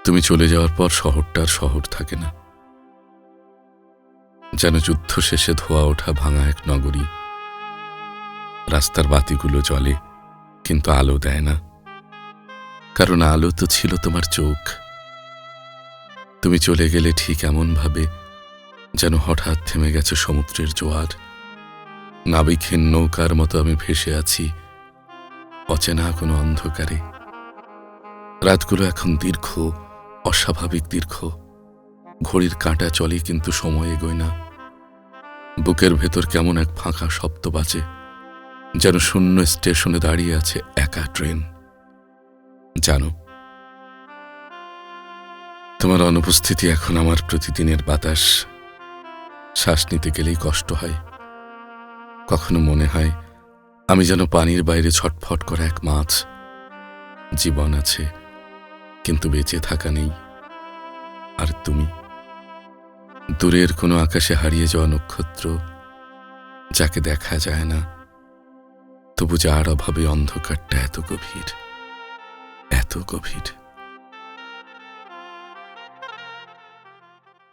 তুমি চলে যাওয়ার পর শহরটা আর শহর থাকে না, যেন যুদ্ধ শেষে ধোয়া ওঠা ভাঙা এক নগরী। রাস্তার বাতিগুলো জ্বলে, কিন্তু আলো দেয় না, কারণ আলো তো ছিল তোমার চোখ। তুমি চলে গেলে ঠিক এমন ভাবে যেন হঠাৎ থেমে গেছে সমুদ্রের জোয়ার। নাবিকহীন নৌকার মতো আমি ভেসে আছি অচেনা কোনো অন্ধকারে। রাতগুলো এখন দীর্ঘ, অস্বাভাবিক দীর্ঘ। ঘড়ির কাঁটা চলে, কিন্তু সময় এগোয় না। বুকের ভেতর কেমন এক ফাঁকা শব্দ বাজে, যেন শূন্য স্টেশনে দাঁড়িয়ে আছে একা ট্রেন। জানো, তোমার অনুপস্থিতি এখন আমার প্রতিদিনের বাতাস। শ্বাস নিতে গেলেই কষ্ট হয়। কখনো মনে হয় আমি যেন পানির বাইরে ছটফট করা এক মাছ। জীবন আছে, কিন্তু বেঁচে থাকা নেই। আর তুমি, দূরের কোনো আকাশে হারিয়ে যাওয়া নক্ষত্র, যাকে দেখা যায় না, তবু যার অভাবে অন্ধকারটা এত গভীর, এত গভীর।